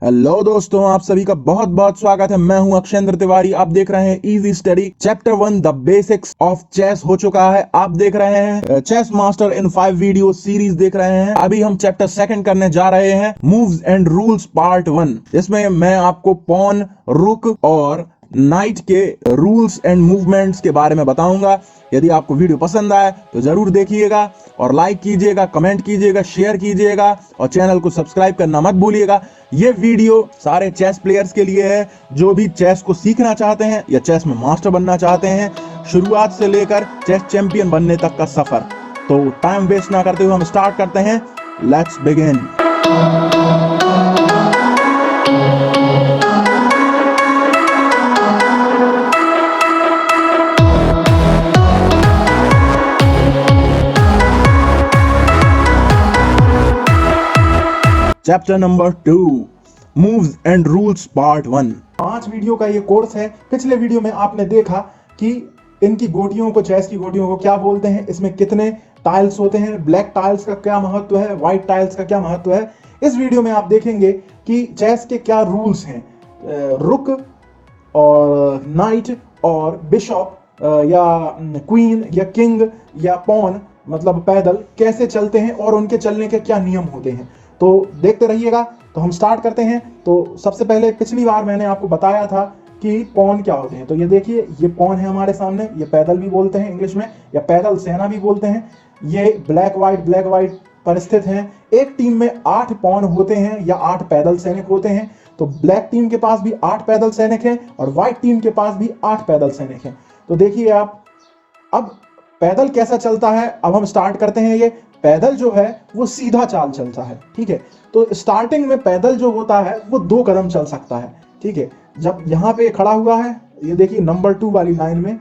Hello दोस्तों, आप सभी का बहुत बहुत स्वागत है। मैं हूं अक्षेंद्र तिवारी। आप देख रहे हैं easy study. Chapter 1 the basics of chess हो चुका है। आप देख रहे हैं chess master in 5 video series देख रहे हैं। अभी हम चैप्टर 2 करने जा रहे हैं, मूव्स एंड रूल्स पार्ट 1। इसमें मैं आपको पॉन, रुक और नाइट के रूल्स एंड मूवमेंट्स के बारे में बताऊंगा। यदि आपको वीडियो पसंद आए तो जरूर देखिएगा और लाइक कीजिएगा, कमेंट कीजिएगा, शेयर कीजिएगा और चैनल को सब्सक्राइब करना मत भूलिएगा। ये वीडियो सारे चेस प्लेयर्स के लिए है जो भी चेस को सीखना चाहते हैं या चेस में मास्टर बनना चाहते हैं, शुरुआत से लेकर चेस चैंपियन बनने तक का सफर। तो टाइम वेस्ट ना करते हुए हम स्टार्ट करते हैं। Let's begin. Chapter number 2, moves and rules part 1। 5 video का ये कोर्स है। पिछले वीडियो में आपने देखा कि इनकी गोटियों को, चेस की गोटियों को क्या बोलते हैं, इसमें कितने टाइल्स होते हैं, ब्लैक टाइल्स का क्या महत्व है, व्हाइट टाइल्स का क्या महत्व है। इस वीडियो में आप देखेंगे कि चेस के क्या रूल्स हैं, रुक और नाइट और बिशॉप या क्वीन या किंग या पॉन मतलब पैदल कैसे चलते हैं और उनके चलने के क्या नियम होते हैं। तो देखते रहिएगा। तो हम स्टार्ट करते हैं। तो सबसे पहले पिछली बार मैंने आपको बताया था कि पॉन क्या होते हैं। तो ये देखिए, ये पॉन है हमारे सामने। ये पैदल भी बोलते हैं इंग्लिश में, या पैदल सेना भी बोलते हैं। ये ब्लैक व्हाइट पर स्थित हैं। एक टीम में 8 पॉन होते हैं या 8 पैदल सैनिक होते हैं। तो ब्लैक टीम के पास भी 8 पैदल सैनिक हैं और व्हाइट टीम के पास भी 8 पैदल सैनिक हैं। तो देखिए आप, अब पैदल कैसा चलता है, अब हम स्टार्ट करते हैं। ये पैदल जो है वो सीधा चाल चलता है, ठीक है। तो स्टार्टिंग में पैदल जो होता है वो 2 कदम चल सकता है, ठीक है। जब यहाँ पे खड़ा हुआ है, ये देखिए नंबर 2 वाली लाइन में,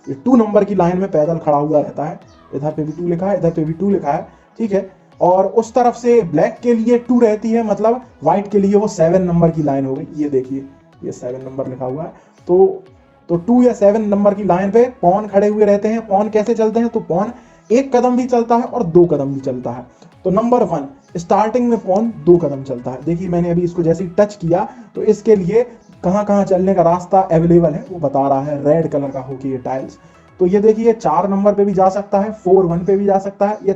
ये 2 नंबर की लाइन में पैदल खड़ा हुआ रहता है। इधर पे भी 2 लिखा है, इधर पे भी 2 लिखा है, ठीक है। और उस तरफ से ब्लैक के लिए 2 रहती है, मतलब व्हाइट के लिए वो 7 नंबर की लाइन हो गई। ये देखिए, ये 7 नंबर लिखा हुआ है। तो 2 या 7 नंबर की लाइन पे पॉन खड़े हुए रहते हैं। पॉन कैसे चलते हैं, तो पॉन 1 कदम भी चलता है और 2 कदम भी चलता है। तो नंबर 1, स्टार्टिंग में पॉन 2 कदम चलता है। देखिए मैंने अभी इसको जैसे ही टच किया तो इसके लिए कहां कहां चलने का रास्ता अवेलेबल है वो बता रहा है, रेड कलर का होके ये टाइल्स। तो ये देखिए 4 नंबर पे भी जा सकता है, 4-1 पे भी जा सकता है, या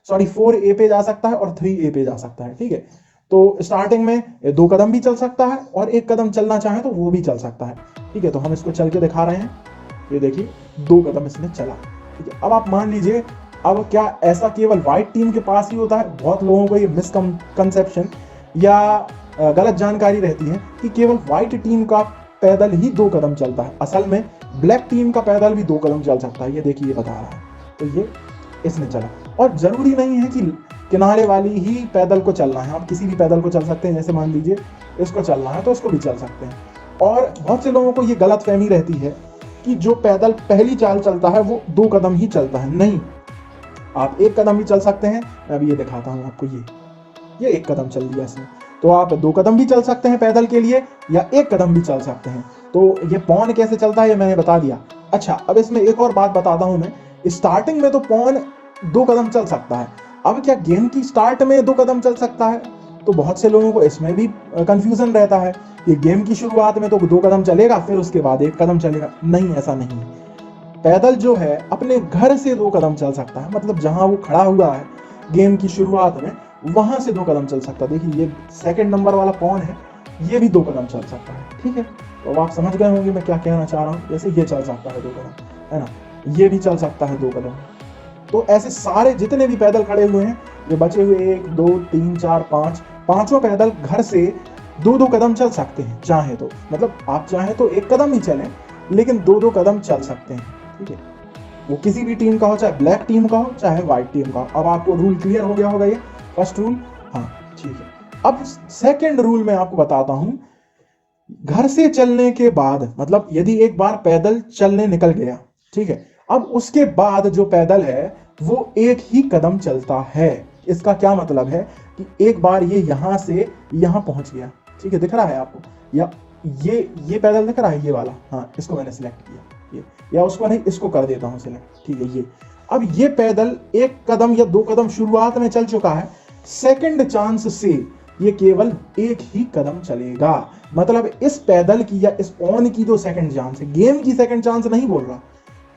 4A पे जा सकता है और 3A पे जा सकता है, ठीक है। तो स्टार्टिंग में 2 कदम भी चल सकता है और 1 कदम चलना चाहे तो वो भी चल सकता है, ठीक है। तो हम इसको चल के दिखा रहे हैं। ये देखिए 2 कदम इसने चला, ठीक है। अब आप मान लीजिए, अब क्या ऐसा केवल व्हाइट टीम के पास ही होता है? बहुत लोगों को ये मिसकंसेप्शन या गलत जानकारी रहती है कि केवल व्हाइट टीम का पैदल ही 2 कदम चलता है। असल में ब्लैक टीम का पैदल भी 2 कदम चल सकता है। ये देखिए, ये बता रहा है। तो ये इसने चला, और जरूरी नहीं है कि किनारे वाली ही पैदल को चलना है। आप किसी भी पैदल को चल सकते हैं। जैसे मान लीजिए इसको चलना है तो इसको भी चल सकते हैं। और बहुत से लोगों को ये गलत फहमी रहती है कि जो पैदल पहली चाल चलता है वो 2 कदम ही चलता है। नहीं, आप 1 कदम भी चल सकते हैं। मैं अभी ये दिखाता हूं आपको। ये 1 कदम चल दिया इसने। तो आप 2 कदम भी चल सकते हैं पैदल के लिए, या 1 कदम भी चल सकते हैं। तो ये पॉन कैसे चलता है ये मैंने बता दिया। अच्छा, अब इसमें एक और बात बताता हूं मैं। स्टार्टिंग में तो पॉन 2 कदम चल सकता है। अब क्या गेम की स्टार्ट में 2 कदम चल सकता है? तो बहुत से लोगों को इसमें भी कंफ्यूजन रहता है कि गेम की शुरुआत में तो 2 कदम चलेगा, फिर उसके बाद 1 कदम चलेगा। नहीं, ऐसा नहीं है। पैदल जो है अपने घर से 2 कदम चल सकता है, मतलब जहां वो खड़ा हुआ है गेम की शुरुआत में, वहां से 2 कदम चल सकता है। देखिए ये 2nd नंबर वाला पॉन है, ये भी 2 कदम चल सकता है, ठीक है। तो अब आप समझ गए होंगे मैं क्या कहना चाह रहा हूँ। जैसे ये चल सकता है 2 कदम, है ना, ये भी चल सकता है 2 कदम। तो ऐसे सारे जितने भी पैदल खड़े हुए हैं, ये बचे हुए 1 2 3 4 5, पांचों पैदल घर से 2-2 कदम चल सकते हैं चाहे तो। मतलब आप चाहे तो 1 कदम ही चलें, लेकिन 2-2 कदम चल सकते हैं, ठीक है। वो किसी भी टीम का हो, चाहे ब्लैक टीम का हो चाहे व्हाइट टीम का हो। अब आपको रूल क्लियर हो गया होगा। ये फर्स्ट रूल, हाँ ठीक है। अब 2nd रूल मैं आपको बताता हूं। घर से चलने के बाद, मतलब यदि एक बार पैदल चलने निकल गया, ठीक है, अब उसके बाद जो पैदल है वो 1 ही कदम चलता है। इसका क्या मतलब है कि एक बार ये यहां से यहां पहुंच गया, ठीक है, दिख रहा है आपको, या ये पैदल दिख रहा है, ये वाला, हाँ इसको मैंने सिलेक्ट किया, ये, या उसको नहीं, इसको कर देता हूं सिलेक्ट, ठीक है। ये अब ये पैदल 1 कदम या 2 कदम शुरुआत में चल चुका है। सेकंड चांस से ये केवल एक ही कदम चलेगा। मतलब इस पैदल की या इस पॉन की जो सेकंड चांस है, गेम की सेकंड चांस नहीं बोल रहा,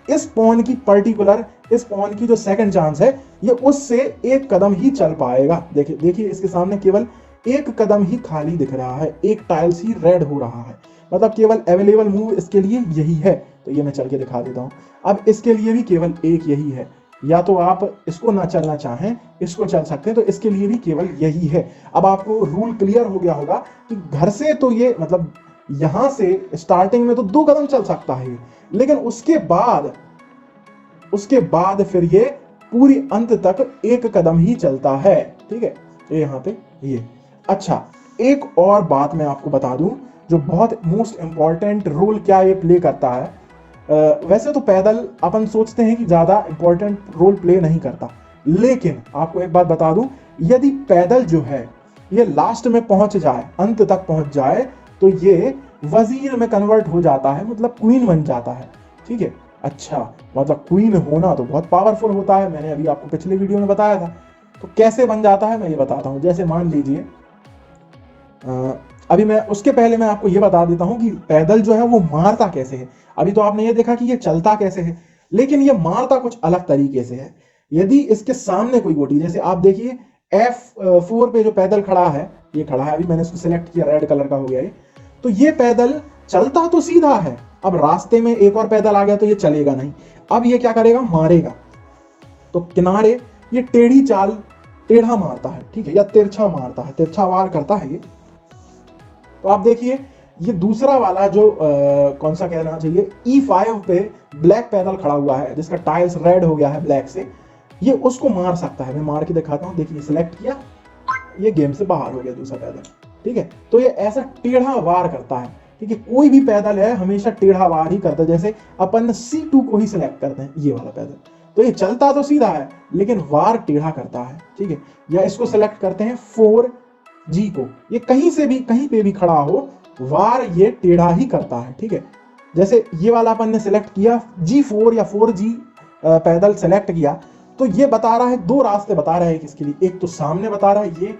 इस पॉन की पर्टिकुलर, इस पॉन की जो सेकंड चांस है, ये उससे एक कदम ही चल पाएगा। देखिए देखिए, इसके सामने केवल एक कदम ही खाली दिख रहा है, एक टाइल्स ही रेड हो रहा है, मतलब केवल अवेलेबल मूव इसके लिए यही है। तो ये मैं चल के दिखा देता हूं। अब इसके लिए भी केवल एक यही है, या तो आप इसको ना चलना चाहें, इसको चल सकते हैं, तो इसके लिए भी केवल यही है। अब आपको रूल क्लियर हो गया होगा कि घर से तो ये मतलब यहां से स्टार्टिंग में तो 2 कदम चल सकता है, लेकिन उसके बाद फिर ये पूरी अंत तक एक कदम ही चलता है। ठीक है, तो यहाँ पे ये। अच्छा, एक और बात मैं आपको बता दूं, जो बहुत मोस्ट इंपॉर्टेंट रोल क्या ये प्ले करता है। वैसे तो पैदल अपन सोचते हैं कि ज्यादा इंपॉर्टेंट रोल प्ले नहीं करता, लेकिन आपको एक बात बता दूं, यदि पैदल जो है ये लास्ट में पहुंच जाए, अंत तक पहुंच जाए, तो ये वजीर में कन्वर्ट हो जाता है, मतलब क्वीन बन जाता है। ठीक है, अच्छा, मतलब क्वीन होना तो बहुत पावरफुल होता है, मैंने अभी आपको पिछले वीडियो में बताया था। तो कैसे बन जाता है मैं ये बताता हूं। जैसे मान लीजिए, अभी मैं उसके पहले मैं आपको ये बता देता हूं कि पैदल जो है वो मारता कैसे है। अभी तो आपने ये देखा कि ये चलता कैसे है, लेकिन ये मारता कुछ अलग तरीके से है। यदि इसके सामने कोई गोटी, जैसे आप देखिए F4 पे जो पैदल खड़ा है, ये खड़ा है, अभी मैंने इसको सिलेक्ट किया, रेड कलर का हो गया ये, तो ये पैदल चलता तो सीधा है, अब रास्ते में एक और पैदल आ गया तो ये चलेगा नहीं। अब ये क्या करेगा, मारेगा तो किनारे ये टेढ़ी चाल, टेढ़ा मारता है, ठीक है, या तिरछा मारता है, तिरछा वार करता है ये। तो आप देखिए, ये दूसरा वाला जो कौन सा कहना चाहिए, E5 पे ब्लैक पैदल खड़ा हुआ है, जिसका टाइल्स रेड हो गया है ब्लैक से, ये उसको मार सकता है। मैं मार के दिखाता हूं, देखिए सिलेक्ट किया, ये गेम से बाहर हो गया दूसरा पैदल। ठीक है, तो ये ऐसा टेढ़ा वार करता है। ठीक है, कोई भी पैदल है हमेशा टेढ़ा वार ही करता है। जैसे अपन C2 को ही सिलेक्ट करते हैं, ये वाला पैदल, तो ये चलता तो सीधा है लेकिन वार टेढ़ा करता है। ठीक है, या इसको सिलेक्ट करते हैं 4G को, ये कहीं से भी, कहीं पे भी खड़ा हो, वार ये टेढ़ा ही करता है। ठीक है, जैसे ये वाला अपन ने सिलेक्ट किया G4 या 4G पैदल सेलेक्ट किया, तो ये बता रहा है, 2 रास्ते बता रहा है किसके लिए, एक तो सामने बता रहा है ये,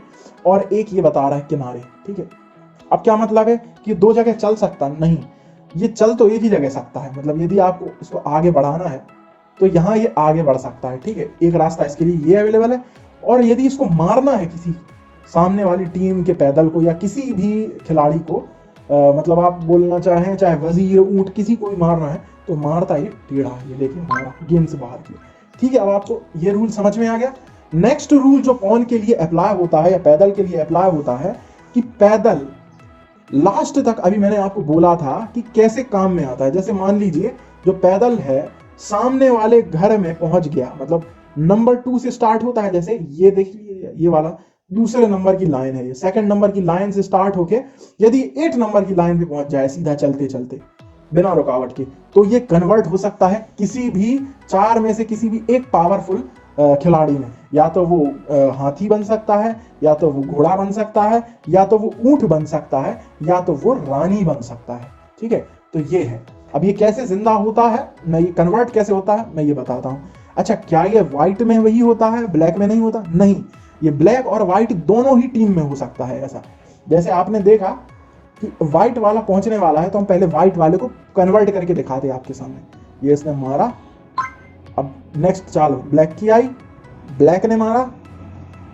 और एक ये बता रहा है किनारे। ठीक है, अब क्या मतलब है कि 2 जगह चल सकता नहीं, ये चल तो एक ही जगह सकता है। मतलब यदि आपको इसको आगे बढ़ाना है तो यहाँ ये आगे बढ़ सकता है। ठीक है, एक रास्ता इसके लिए ये अवेलेबल है, और यदि इसको मारना है किसी सामने वाली टीम के पैदल को या किसी भी खिलाड़ी को, मतलब आप बोलना चाहें चाहे वजीर, ऊंट, किसी को भी मारना है, तो मारता ये टेढ़ा, ये देखिए मारा, गेम से बाहर किया। ठीक है, अब आपको ये रूल समझ में आ गया। नेक्स्ट रूल जो पॉन के लिए अप्लाई होता है या पैदल के लिए अप्लाई होता है, कि पैदल लास्ट तक, अभी मैंने आपको बोला था कि कैसे काम में आता है। जैसे मान लीजिए जो पैदल है सामने वाले घर में पहुंच गया, मतलब नंबर 2 से स्टार्ट होता है, जैसे ये देखिए, ये वाला दूसरे नंबर की लाइन है, ये सेकंड नंबर की लाइन से स्टार्ट होके यदि 8 नंबर की लाइन पे पहुंच जाए सीधा चलते चलते बिना रुकावट के, तो ये कन्वर्ट हो सकता है किसी भी 4 में से किसी भी एक पावरफुल खिलाड़ी में। या तो वो हाथी बन सकता है, या तो वो घोड़ा बन सकता है, या तो वो ऊंट बन सकता है, या तो वो रानी बन सकता है। ठीक है, तो ये है। अब ये कैसे जिंदा होता है, मैं ये कन्वर्ट कैसे होता है मैं ये बताता हूं। अच्छा, क्या ये व्हाइट में वही होता है, ब्लैक में नहीं होता? नहीं, ये ब्लैक और व्हाइट दोनों ही टीम में हो सकता है ऐसा। जैसे आपने देखा कि व्हाइट वाला पहुंचने वाला है, तो हम पहले व्हाइट वाले को कन्वर्ट करके दिखाते हैं आपके सामने। ये इसने मारा, अब नेक्स्ट चाल ब्लैक की आई, ब्लैक ने मारा,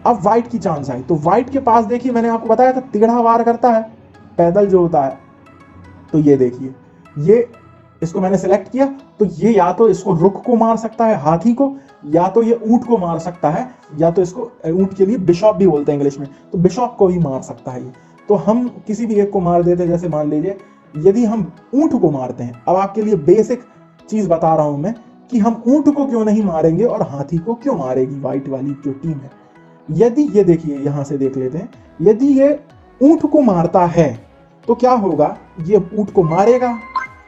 अब व्हाइट की चांस आई, तो व्हाइट के पास देखिए, मैंने आपको बताया था टेढ़ा वार करता है पैदल जो होता है। तो ये देखिए, ये इसको मैंने सेलेक्ट किया, तो ये या तो इसको रुक को मार सकता है, हाथी को, या तो ये ऊंट को मार सकता है, या तो इसको, ऊंट के लिए बिशॉप भी बोलते हैं इंग्लिश में, तो बिशॉप को भी मार सकता है ये। तो हम किसी भी एक को मार देते हैं। जैसे मान लीजिए यदि हम ऊंट को मारते हैं, अब आपके लिए बेसिक चीज बता रहा हूं मैं कि हम ऊंट को क्यों नहीं मारेंगे और हाथी को क्यों मारेगी व्हाइट वाली जो टीम है। यदि ये देखिए, यहां से देख लेते हैं, यदि ये ऊंट को मारता है तो क्या होगा, ये ऊंट को मारेगा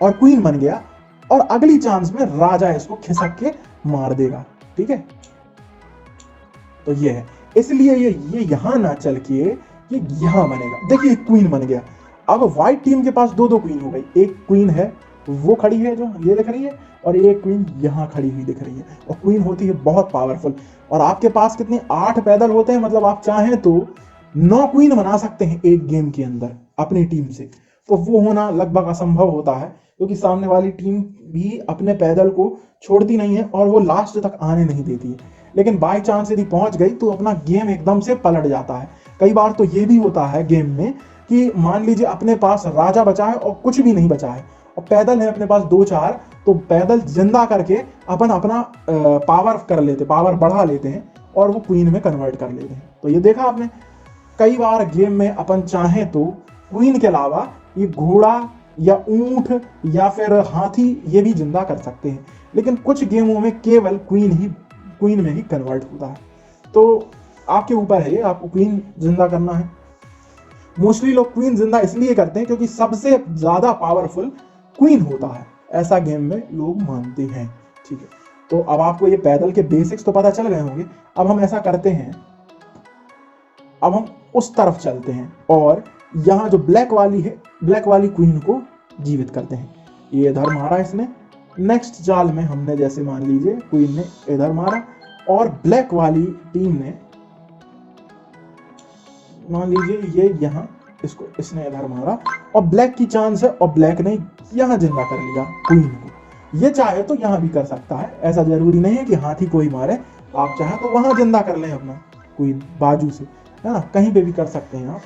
और क्वीन बन गया, और अगली चांस में राजा इसको खिसक के मार देगा। ठीक है, तो ये है, इसलिए ये यहां ना चल के ये यहां बनेगा। देखिए क्वीन बन गया। अब व्हाइट टीम के पास 2-2 क्वीन हो गई, एक क्वीन है वो खड़ी है जो ये दिख रही है, और एक क्वीन यहां खड़ी हुई दिख रही है, और क्वीन होती है बहुत पावरफुल। और आपके पास कितने 8 पैदल होते हैं, मतलब आप चाहें तो 9 क्वीन बना सकते हैं एक गेम के अंदर अपनी टीम से, तो वो होना लगभग असंभव होता है, क्योंकि सामने वाली टीम भी अपने पैदल को छोड़ती नहीं है और वो लास्ट तक आने नहीं देती है। लेकिन बाय चांस यदि पहुंच गई तो अपना गेम एकदम से पलट जाता है। कई बार तो ये भी होता है गेम में कि मान लीजिए अपने पास राजा बचा है और कुछ भी नहीं बचा है और पैदल है अपने पास 2-4, तो पैदल जिंदा करके अपन अपना पावर कर लेते, पावर बढ़ा लेते हैं और वो क्वीन में कन्वर्ट कर लेते हैं। तो ये देखा आपने, कई बार गेम में अपन चाहें तो क्वीन के अलावा ये घोड़ा या ऊंट या फिर हाथी ये भी जिंदा कर सकते हैं, लेकिन कुछ गेमों में केवल क्वीन में ही कन्वर्ट होता है। तो आपके ऊपर है, आपको क्वीन जिंदा करना है। मोस्टली लोग क्वीन जिंदा इसलिए करते हैं क्योंकि सबसे ज्यादा पावरफुल क्वीन होता है, ऐसा गेम में लोग मानते हैं। ठीक है, तो अब आपको ये पैदल के बेसिक्स तो पता चल गए होंगे। अब हम ऐसा करते हैं, अब हम उस तरफ चलते हैं और यहां जो ब्लैक वाली है, ब्लैक वाली क्वीन को जीवित करते हैं। ये इधर मारा इसने, नेक्स्ट चाल में हमने जैसे मान लीजिए क्वीन ने इधर मारा और ब्लैक वाली टीम ने मान लीजिए ये यहां इसको इसने इधर मारा और ब्लैक की चांस है और ब्लैक ने यहां जिंदा कर लिया क्वीन को। ये चाहे तो यहां भी कर सकता है, ऐसा जरूरी नहीं है कि हाथी को ही मारे, आप चाहे तो वहां जिंदा कर लें अपना क्वीन बाजू से, है ना, कहीं पे भी कर सकते हैं आप।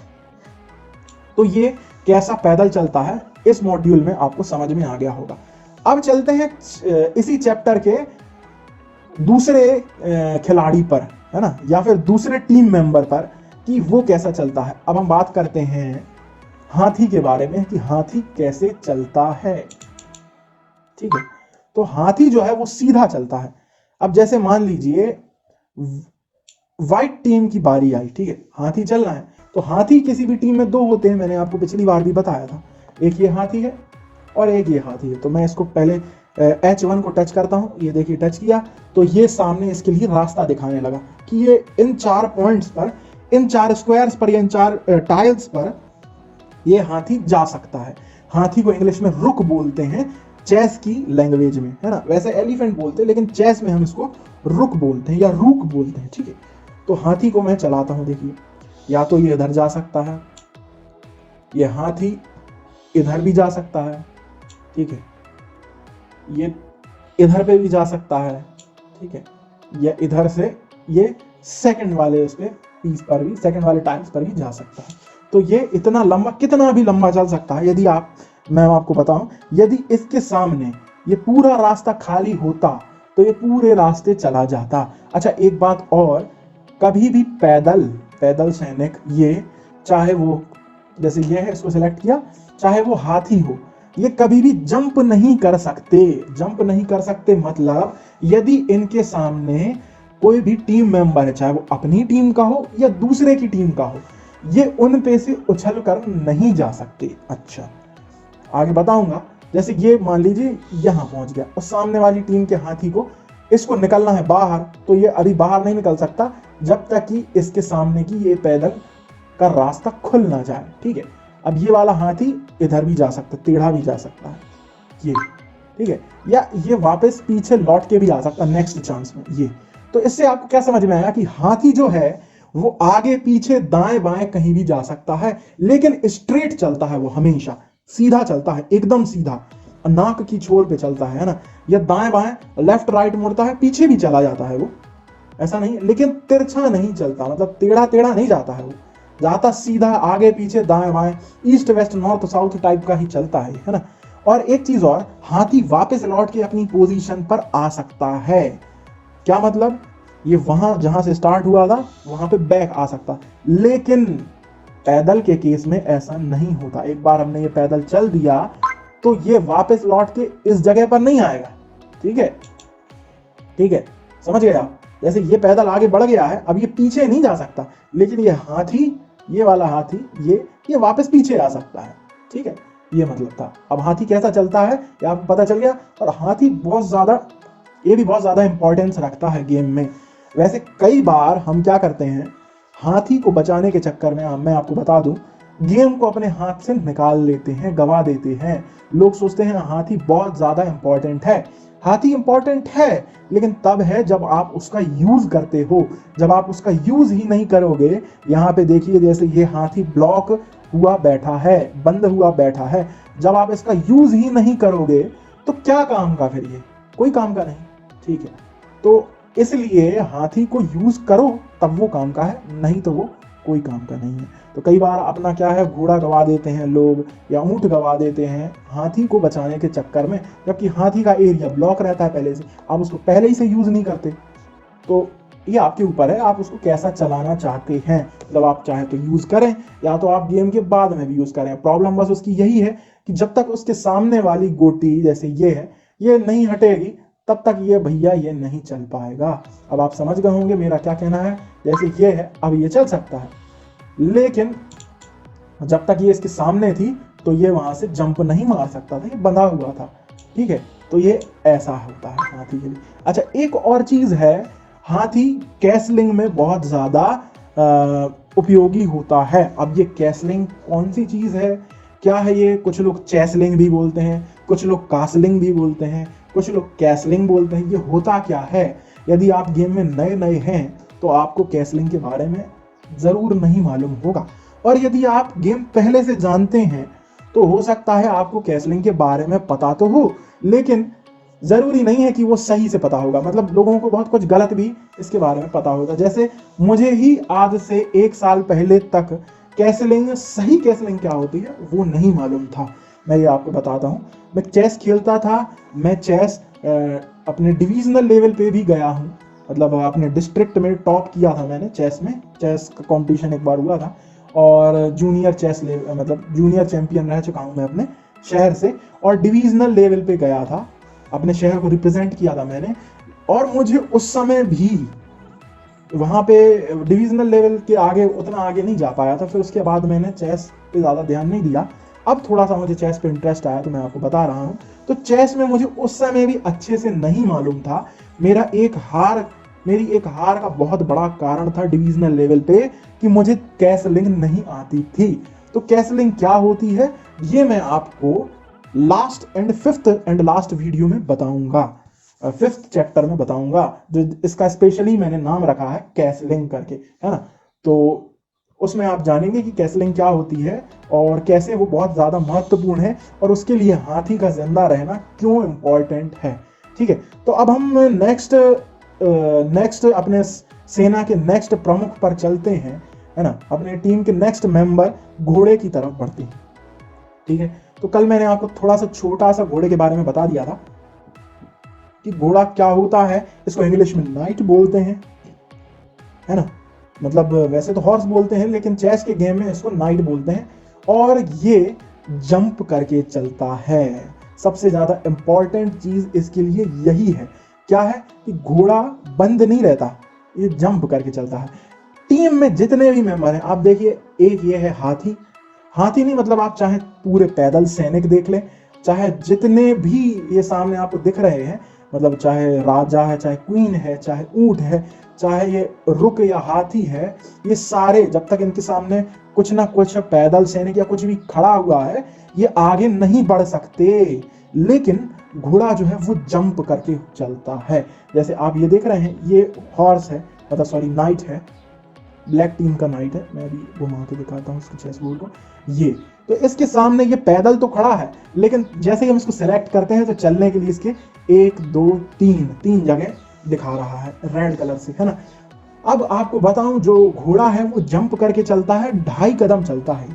तो ये कैसा पैदल चलता है इस मॉड्यूल में आपको समझ में आ गया होगा। अब चलते हैं इसी चैप्टर के दूसरे खिलाड़ी पर, है ना, या फिर दूसरे टीम मेंबर पर कि वो कैसा चलता है। अब हम बात करते हैं हाथी के बारे में कि हाथी कैसे चलता है। ठीक है, तो हाथी जो है वो सीधा चलता है। अब जैसे मान लीजिए व्हाइट टीम की बारी आई, ठीक है, हाथी चलना है, तो हाथी किसी भी टीम में 2 होते हैं, मैंने आपको पिछली बार भी बताया था। एक ये हाथी है और एक ये हाथी है। तो मैं इसको पहले H1 को टच करता हूं, ये देखिए टच किया तो ये सामने इसके लिए रास्ता दिखाने लगा कि ये इन 4 पॉइंट्स पर, इन 4 स्क्वायर्स पर या इन 4 टाइल्स पर ये हाथी जा सकता है। हाथी को इंग्लिश में रुक बोलते हैं, चेस की लैंग्वेज में, है ना। वैसे एलिफेंट बोलते हैं लेकिन चेस में हम इसको रुक बोलते हैं या रूक बोलते हैं। ठीक है, तो हाथी को मैं चलाता हूं, देखिए या तो ये इधर जा सकता है, ये हाथी इधर भी जा सकता है, ठीक है, ये इधर पे भी जा सकता है, ठीक है, ये इधर से ये सेकंड वाले उस पे पीस पर भी, सेकंड वाले टाइल्स पर भी जा सकता है। तो ये इतना लंबा, कितना भी लंबा चल सकता है। यदि मैं आपको बताऊं, यदि इसके सामने ये पूरा रास्ता खाली होता तो ये पूरे रास्ते चला जाता। अच्छा एक बात और, कभी भी पैदल सैनिक, ये चाहे वो जैसे ये है, इसको सिलेक्ट किया, चाहे वो हाथी हो, ये कभी भी जंप नहीं कर सकते। मतलब यदि इनके सामने कोई भी टीम मेंबर है, चाहे वो अपनी टीम का हो या दूसरे की टीम का हो, ये उन पे से उछल कर नहीं जा सकते। अच्छा आगे बताऊंगा। जैसे ये मान लीजिए यहां पहुंच गया और सामने वाली टीम के हाथी को इसको निकलना है बाहर, तो ये अभी बाहर नहीं निकल सकता जब तक कि इसके सामने की ये पैदल का रास्ता खुल ना जाए। ठीक है, अब ये वाला हाथी इधर भी जा सकता है, टेढ़ा भी जा सकता है ये, ठीक है, या ये वापस पीछे लौट के भी आ सकता है नेक्स्ट चांस में ये। तो इससे आपको क्या समझ में आया कि हाथी जो है वो आगे पीछे दाएं बाएं कहीं भी जा सकता है, लेकिन स्ट्रेट चलता है, वो हमेशा सीधा चलता है, एकदम सीधा, नाक की छोर पे चलता है ना, या दाएं बाएं लेफ्ट राइट मुड़ता है, पीछे भी चला जाता है वो, ऐसा नहीं, लेकिन तिरछा नहीं चलता, मतलब टेढ़ा नहीं जाता है वो, जाता सीधा आगे पीछे दाएं बाएं, east west north south type का ही चलता है ना। और एक चीज और, हाथी वापस लौट के अपनी पोजीशन पर आ सकता है। क्या मतलब, ये वहां जहां से स्टार्ट हुआ था वहां पे बैक आ सकता, लेकिन पैदल के केस में ऐसा नहीं होता। एक बार हमने ये पैदल चल दिया तो ये वापस लौट के इस जगह पर नहीं आएगा। ठीक है, समझ गए आप। जैसे ये पैदल आगे बढ़ गया है, अब ये पीछे नहीं जा सकता, लेकिन ये हाथी, ये वाला हाथी, ये वापस पीछे आ सकता है। ठीक है, ये मतलब था। अब हाथी कैसा चलता है ये आपको पता चल गया। और हाथी बहुत ज्यादा इंपॉर्टेंस रखता है गेम में। वैसे कई बार हम क्या करते हैं, हाथी को बचाने के चक्कर में, मैं आपको बता दूं, गेम को अपने हाथ से निकाल लेते हैं, गवा देते हैं। लोग सोचते हैं हाथी बहुत ज्यादा इंपॉर्टेंट है। हाथी इंपॉर्टेंट है, लेकिन तब है जब आप उसका यूज करते हो। जब आप उसका यूज ही नहीं करोगे, यहाँ पे देखिए जैसे ये हाथी ब्लॉक हुआ बैठा है, बंद हुआ बैठा है, जब आप इसका यूज ही नहीं करोगे तो क्या काम का फिर ये? कोई काम का नहीं, ठीक है। तो इसलिए हाथी को यूज करो तब वो काम का है, नहीं तो वो कोई काम का नहीं है। तो कई बार अपना क्या है, घोड़ा गवा देते हैं लोग या ऊंट गवा देते हैं हाथी को बचाने के चक्कर में, जबकि हाथी का एरिया ब्लॉक रहता है पहले से, आप उसको पहले ही से यूज नहीं करते। तो ये आपके ऊपर है, आप उसको कैसा चलाना चाहते हैं। मतलब आप चाहे तो यूज करें, या तो आप गेम के बाद में भी यूज करें। प्रॉब्लम बस उसकी यही है कि जब तक उसके सामने वाली गोटी जैसे ये है, ये नहीं हटेगी, तब तक ये भैया ये नहीं चल पाएगा। अब आप समझ गए होंगे मेरा क्या कहना है। जैसे ये है, अब ये चल सकता है, लेकिन जब तक ये इसके सामने थी तो ये वहां से जंप नहीं मार सकता था, ये बंधा हुआ था, ठीक है। तो ये ऐसा होता है हाथी के लिए। अच्छा, एक और चीज है, हाथी कैसलिंग में बहुत ज्यादा उपयोगी होता है। अब ये कैसलिंग कौन सी चीज है, क्या है ये? कुछ लोग चेसलिंग भी बोलते हैं, कुछ लोग कासलिंग भी बोलते हैं, कुछ लोग कैसलिंग बोलते हैं। ये होता क्या है? यदि आप गेम में नए नए हैं तो आपको कैसलिंग के बारे में जरूर नहीं मालूम होगा, और यदि आप गेम पहले से जानते हैं तो हो सकता है आपको कैसलिंग के बारे में पता तो हो, लेकिन जरूरी नहीं है कि वो सही से पता होगा। मतलब लोगों को बहुत कुछ गलत भी इसके बारे में पता होगा। जैसे मुझे ही आज से 1 साल पहले तक कैसलिंग, सही कैसलिंग क्या होती है वो नहीं मालूम था। मैं ये आपको बताता हूँ। मैं चेस खेलता था, मैं चेस अपने डिविजनल लेवल पे भी गया हूँ, मतलब अपने डिस्ट्रिक्ट में टॉप किया था मैंने चेस में। चेस का कंपटीशन एक बार हुआ था, और जूनियर चेस लेवल, मतलब जूनियर चैंपियन रह चुका हूँ मैं अपने शहर से, और डिवीजनल लेवल पे गया था, अपने शहर को रिप्रेजेंट किया था मैंने। और मुझे उस समय भी वहाँ पे डिवीजनल लेवल के आगे उतना आगे नहीं जा पाया था। फिर उसके बाद मैंने चेस पे ज़्यादा ध्यान नहीं दिया। अब थोड़ा सा मुझे चेस पे इंटरेस्ट आया तो मैं आपको बता रहा हूँ। तो चेस में मुझे उस समय भी अच्छे से नहीं मालूम था। मेरी एक हार का बहुत बड़ा कारण था डिवीजनल लेवल पे कि मुझे कैसलिंग नहीं आती थी। तो कैसलिंग क्या होती है ये मैं आपको फिफ्थ एंड लास्ट वीडियो में बताऊंगा, 5th चैप्टर में बताऊंगा, जो इसका स्पेशली मैंने नाम रखा है कैसलिंग करके, है ना। तो उसमें आप जानेंगे कि कैसलिंग क्या होती है और कैसे वो बहुत ज्यादा महत्वपूर्ण है, और उसके लिए हाथी का जिंदा रहना क्यों इंपॉर्टेंट है, ठीक है। तो अब हम नेक्स्ट अपने सेना के नेक्स्ट प्रमुख पर चलते हैं, है ना। अपने टीम के नेक्स्ट मेंबर घोड़े की तरफ बढ़ते हैं, ठीक है। तो कल मैंने आपको थोड़ा सा छोटा सा घोड़े के बारे में बता दिया था कि घोड़ा क्या होता है। इसको इंग्लिश में नाइट बोलते हैं, है ना। मतलब वैसे तो हॉर्स बोलते हैं, लेकिन चेस के गेम में इसको नाइट बोलते हैं। और ये जंप करके चलता है। सबसे ज्यादा इंपॉर्टेंट चीज इसके लिए यही है, क्या है कि घोड़ा बंद नहीं रहता, ये जंप करके चलता है। टीम में जितने भी मेंबर हैं, आप देखिए, एक ये है हाथी। हाथी नहीं मतलब आप चाहे पूरे पैदल सैनिक देख लें, चाहे जितने भी ये सामने आपको दिख रहे हैं, मतलब चाहे राजा है, चाहे क्वीन है, चाहे ऊंट है, चाहे ये रुक या हाथी है, ये सारे जब तक इनके सामने कुछ ना कुछ पैदल सैनिक या कुछ भी खड़ा हुआ है, ये आगे नहीं बढ़ सकते। लेकिन घोड़ा जो है वो जंप करके चलता है। जैसे आप ये देख रहे हैं, ये हॉर्स है, मतलब सॉरी नाइट है, ब्लैक टीम का नाइट है। मैं अभी घुमा के दिखाता हूँ इसके चेस बोर्ड को। ये तो इसके सामने ये पैदल तो खड़ा है, लेकिन जैसे ही हम इसको सेलेक्ट करते हैं तो चलने के लिए इसके 1 2 3 जगह दिखा रहा है रेड कलर से, है ना। अब आपको बताऊं, जो घोड़ा है वो जंप करके चलता है, 2.5 कदम चलता है।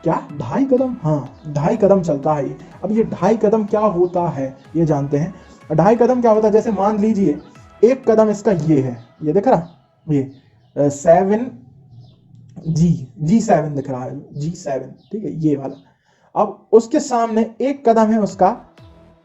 क्या 2.5 कदम? हाँ, 2.5 कदम चलता है। अब ये 2.5 कदम क्या होता है ये जानते हैं। 2.5 कदम क्या होता है, जैसे मान लीजिए 1 कदम इसका ये है, ये दिख रहा, ये 7 G7 दिख रहा है, G7, ठीक है, ये वाला। अब उसके सामने 1 कदम है उसका,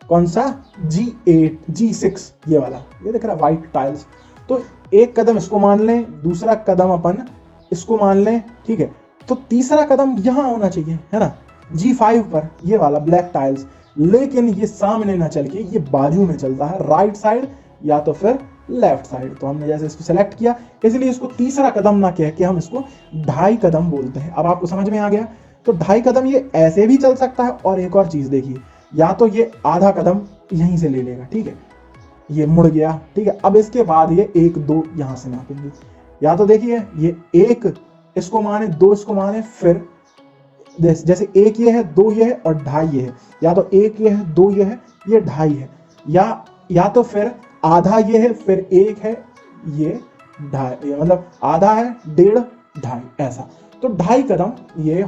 कौन सा? G8 G6, ये वाला, ये दिख रहा है व्हाइट टाइल्स। तो 1 कदम इसको मान लें, दूसरा कदम अपन इसको मान लें, ठीक है। तो तीसरा कदम यहां होना चाहिए, है ना, G5 पर, ये वाला ब्लैक टाइल्स। लेकिन ये सामने ना चल के ये बाजू में चलता है, राइट साइड या तो फिर लेफ्ट साइड। तो हमने जैसे इसको सेलेक्ट किया, इसलिए इसको तीसरा कदम ना कह के हम इसको 2.5 कदम बोलते हैं। अब आपको समझ में आ गया। तो 2.5 कदम ये ऐसे भी चल सकता है, और एक और चीज देखिए, या तो ये आधा कदम यहीं से ले लेगा, ठीक है, ये मुड़ गया, ठीक है। अब इसके बाद ये 1 2 यहां से नापेंगे, या तो देखिए ये 1 इसको माने, 2 इसको माने, फिर जैसे 1 ये है, 2 ये है और 2.5 ये है, या तो 1 ये है, 2 ये है, ये 2.5 है, या तो फिर आधा ये है, फिर 1 है, ये 2.5, मतलब आधा है, 1.5 2.5 ऐसा। तो 2.5 कदम ये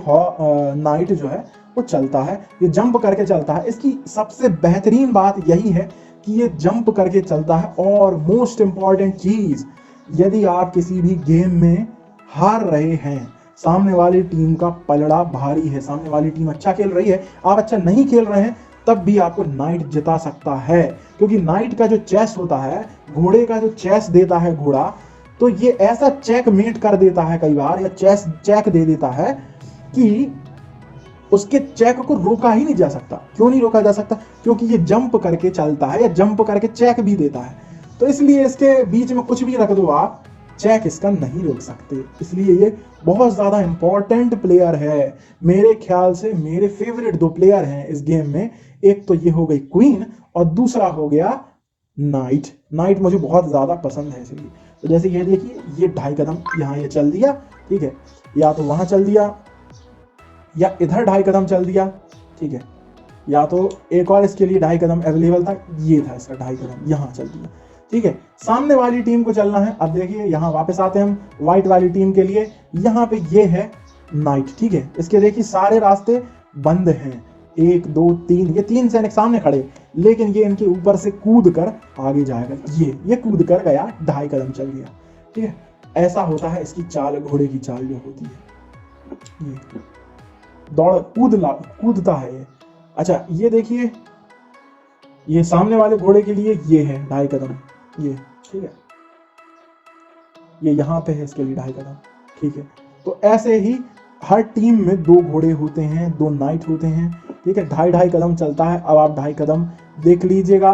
नाइट जो है वो चलता है, ये जंप करके चलता है। इसकी सबसे बेहतरीन बात यही है कि ये जंप करके चलता है। और मोस्ट इंपॉर्टेंट चीज, यदि आप किसी भी गेम में हार रहे हैं, सामने वाली टीम का पलड़ा भारी है, सामने वाली टीम अच्छा खेल रही है, आप अच्छा नहीं खेल रहे हैं, तब भी आपको नाइट जिता सकता है। क्योंकि नाइट का जो चेस होता है, घोड़े का जो चेस देता है घोड़ा, तो ये ऐसा चेक मेट कर देता है कई बार, या चेस चेक दे देता है कि उसके चेक को रोका ही नहीं जा सकता। क्यों नहीं रोका जा सकता? क्योंकि ये जंप करके चलता है, या जंप करके चेक भी देता है। तो इसलिए इसके बीच में कुछ भी रख दो आप, चेक इसका नहीं रोक सकते। इसलिए ये बहुत ज्यादा इंपॉर्टेंट प्लेयर है। मेरे ख्याल से मेरे फेवरेट 2 प्लेयर हैं इस गेम में, एक तो ये हो गई क्वीन और दूसरा हो गया नाइट। नाइट मुझे बहुत ज्यादा पसंद है इसलिए। तो जैसे ये देखिए, ये 2.5 कदम यहाँ ये चल दिया, ठीक है, या तो वहां चल दिया, या इधर 2.5 कदम चल दिया, ठीक है, या तो एक और इसके लिए 2.5 कदम अवेलेबल था, ये था इसका 2.5 कदम, यहां चल दिया, ठीक है। सामने वाली टीम को चलना है। अब देखिए यहां वापस आते हैं हम व्हाइट वाली टीम के लिए, यहां पे ये है नाइट, ठीक है। इसके देखिए सारे रास्ते बंद हैं, 1 2 3, ये 3 सैनिक सामने खड़े, लेकिन ये इनके ऊपर से कूद कर आगे जाएगा, ये कूद कर गया, 2.5 कदम चल गया, ठीक है। ऐसा होता है इसकी चाल, घोड़े की चाल जो होती है, ये दौड़ कूदता है ये। अच्छा ये देखिए, ये सामने वाले घोड़े के लिए ये है 2.5 कदम, ये, ठीक है, ये यहां पे है इसके लिए 2.5 कदम, ठीक है। तो ऐसे ही हर टीम में 2 घोड़े होते हैं, 2 नाइट होते हैं, ठीक है। 2.5 कदम चलता है। अब आप 2.5 कदम देख लीजिएगा,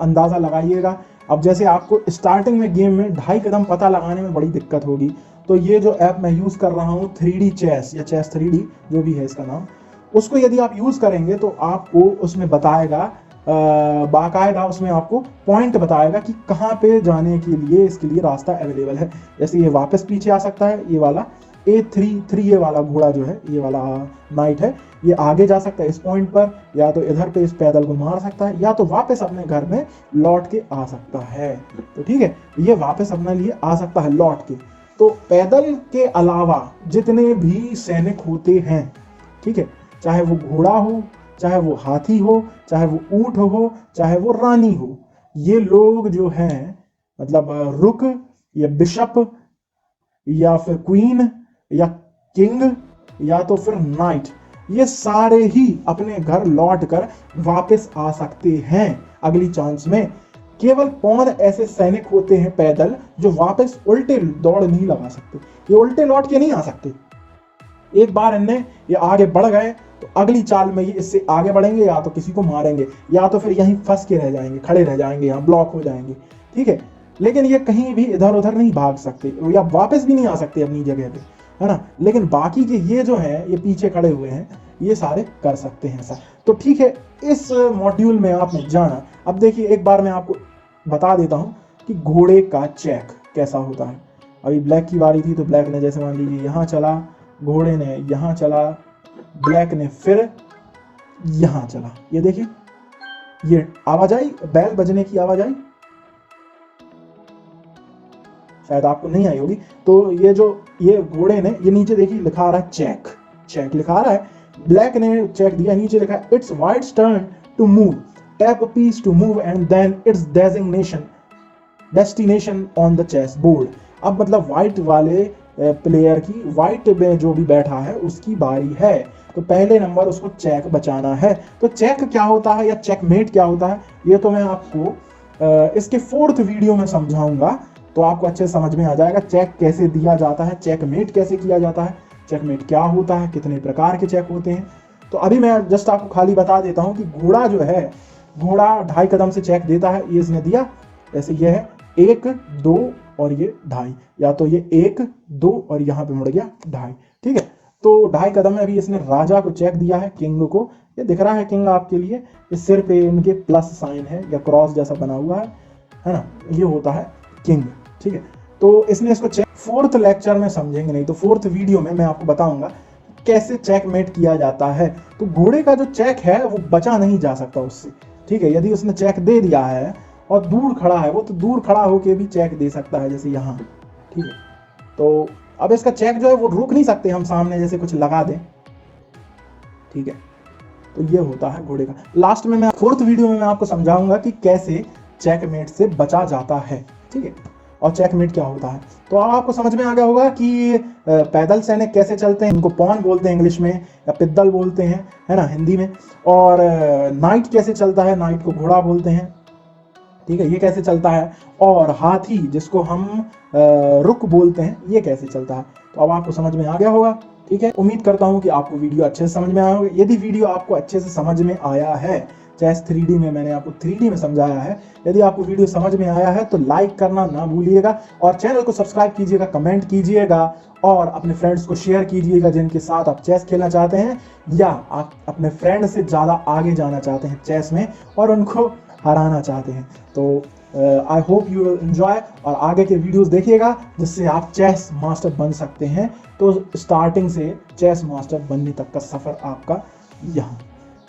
अंदाजा लगाइएगा। अब जैसे आपको स्टार्टिंग में गेम में 2.5 कदम पता लगाने में बड़ी दिक्कत होगी, तो ये जो ऐप मैं यूज कर रहा हूँ 3D चेस, या चेस 3D जो भी है इसका नाम, उसको यदि आप यूज करेंगे तो आपको उसमें बताएगा, बाकायदा उसमें आपको पॉइंट बताएगा कि कहाँ पे जाने के लिए इसके लिए रास्ता अवेलेबल है। जैसे ये वापस पीछे आ सकता है, ये वाला A3 ये वाला घोड़ा जो है, ये वाला नाइट है, ये आगे जा सकता है इस पॉइंट पर, या तो इधर पे इस पैदल को मार सकता है, या तो वापस अपने घर में लौट के आ सकता है। तो ठीक है, ये वापस अपने लिए आ सकता है लौट के। तो पैदल के अलावा जितने भी सैनिक होते हैं, ठीक है, चाहे वो घोड़ा हो, चाहे वो हाथी हो, चाहे वो ऊंट हो, चाहे वो रानी हो, ये लोग जो हैं, मतलब रुक या बिशप या फिर क्वीन या किंग या तो फिर नाइट, ये सारे ही अपने घर लौट कर वापस आ सकते हैं अगली चांस में। केवल पौन ऐसे सैनिक होते हैं पैदल जो वापस उल्टे दौड़ नहीं लगा सकते, ये उल्टे लौट के नहीं आ सकते। एक बार इनने ये आगे बढ़ गए तो अगली चाल में ये इससे आगे बढ़ेंगे, या तो किसी को मारेंगे, या तो फिर यहीं फंस के रह जाएंगे, खड़े रह जाएंगे, यहाँ ब्लॉक हो जाएंगे, ठीक है। लेकिन ये कहीं भी इधर उधर नहीं भाग सकते, या वापस भी नहीं आ सकते अपनी जगह पे, है ना। लेकिन बाकी के ये जो है, ये पीछे खड़े हुए हैं, ये सारे कर सकते हैं ऐसा। तो ठीक है, इस मॉड्यूल में आपने जाना। अब देखिए एक बार मैं आपको बता देता हूं कि घोड़े का चेक कैसा होता है। अभी ब्लैक की बारी थी, तो ब्लैक ने जैसे मान लीजिए यहां चला, घोड़े ने यहां चला, ब्लैक ने फिर यहां चला, ये देखिए ये आवाज आई, बैल बजने की आवाज आई, शायद आपको नहीं आई होगी। तो ये जो ये घोड़े ने, ये नीचे देखिए लिखा आ रहा है चेक, चेक लिखा आ रहा है। ब्लैक ने चेक दिया, नीचे लिखा है it's white's turn to move, tap a piece to move and then its destination on the chess board. अब मतलब व्हाइट वाले प्लेयर की, व्हाइट में जो भी बैठा है उसकी बारी है, तो पहले नंबर उसको चेक बचाना है। तो चेक क्या होता है या चेकमेट क्या होता है, ये तो मैं आपको इसके 4th वीडियो में समझाऊंगा, तो आपको अच्छे समझ में आ जाएगा चेक कैसे दिया जाता है, चेकमेट कैसे किया जाता है, चेकमेट क्या होता है, कितने प्रकार के चेक होते हैं। तो अभी मैं जस्ट आपको खाली बता देता हूं कि घोड़ा जो है, घोड़ा 2.5 कदम से चेक देता है, ये इसने दिया, जैसे ये है 1 2 और ये 2.5, या तो ये 1 2 और यहां पे मुड़ गया 2.5, ठीक है। तो 2.5 कदम में अभी इसने राजा को चेक दिया है, किंग को, ये दिख रहा है किंग आपके लिए, इस सिर पे इनके प्लस साइन है या क्रॉस जैसा बना हुआ है ना, ये होता है किंग। ठीक है, तो इसने इसको चेक, फोर्थ लेक्चर में समझेंगे नहीं तो फोर्थ वीडियो में मैं आपको बताऊंगा कैसे चेकमेट किया जाता है। तो घोड़े का जो चेक है वो बचा नहीं जा सकता उससे। ठीक है, यदि उसने चेक दे दिया है और दूर खड़ा है वो, तो दूर खड़ा होके भी चेक दे सकता है, जैसे यहाँ। ठीक है, तो अब इसका चेक जो है वो रोक नहीं सकते हम सामने जैसे कुछ लगा दें। ठीक है, तो ये होता है घोड़े का। लास्ट में मैं फोर्थ वीडियो में मैं आपको समझाऊंगा कि कैसे चेकमेट से बचा जाता है। ठीक है, और चेकमेट क्या होता है। तो अब आपको समझ में आ गया होगा कि पैदल सैनिक कैसे चलते हैं, इनको पॉन बोलते हैं इंग्लिश में, या पिद्दल बोलते हैं, है ना, हिंदी में। और नाइट कैसे चलता है, नाइट को घोड़ा बोलते हैं। ठीक है, ये कैसे चलता है। और हाथी जिसको हम रुक बोलते हैं, ये कैसे चलता है। तो अब आपको समझ में आ गया होगा। ठीक है, उम्मीद करता हूं कि आपको वीडियो अच्छे से समझ में आया होगा। यदि वीडियो आपको अच्छे से समझ में आया है, चेस 3D में मैंने आपको 3D में समझाया है, यदि आपको वीडियो समझ में आया है तो लाइक करना ना भूलिएगा, और चैनल को सब्सक्राइब कीजिएगा, कमेंट कीजिएगा, और अपने फ्रेंड्स को शेयर कीजिएगा जिनके साथ आप चेस खेलना चाहते हैं, या आप अपने फ्रेंड से ज़्यादा आगे जाना चाहते हैं चेस में और उनको हराना चाहते हैं। तो I hope you will enjoy, और आगे के वीडियोस देखिएगा जिससे आप चेस मास्टर बन सकते हैं। तो स्टार्टिंग से चेस मास्टर बनने तक का सफ़र आपका यहाँ।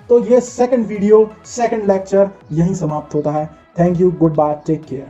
तो ये सेकंड वीडियो, सेकंड लेक्चर यहीं समाप्त होता है। Thank you, good bye, take care.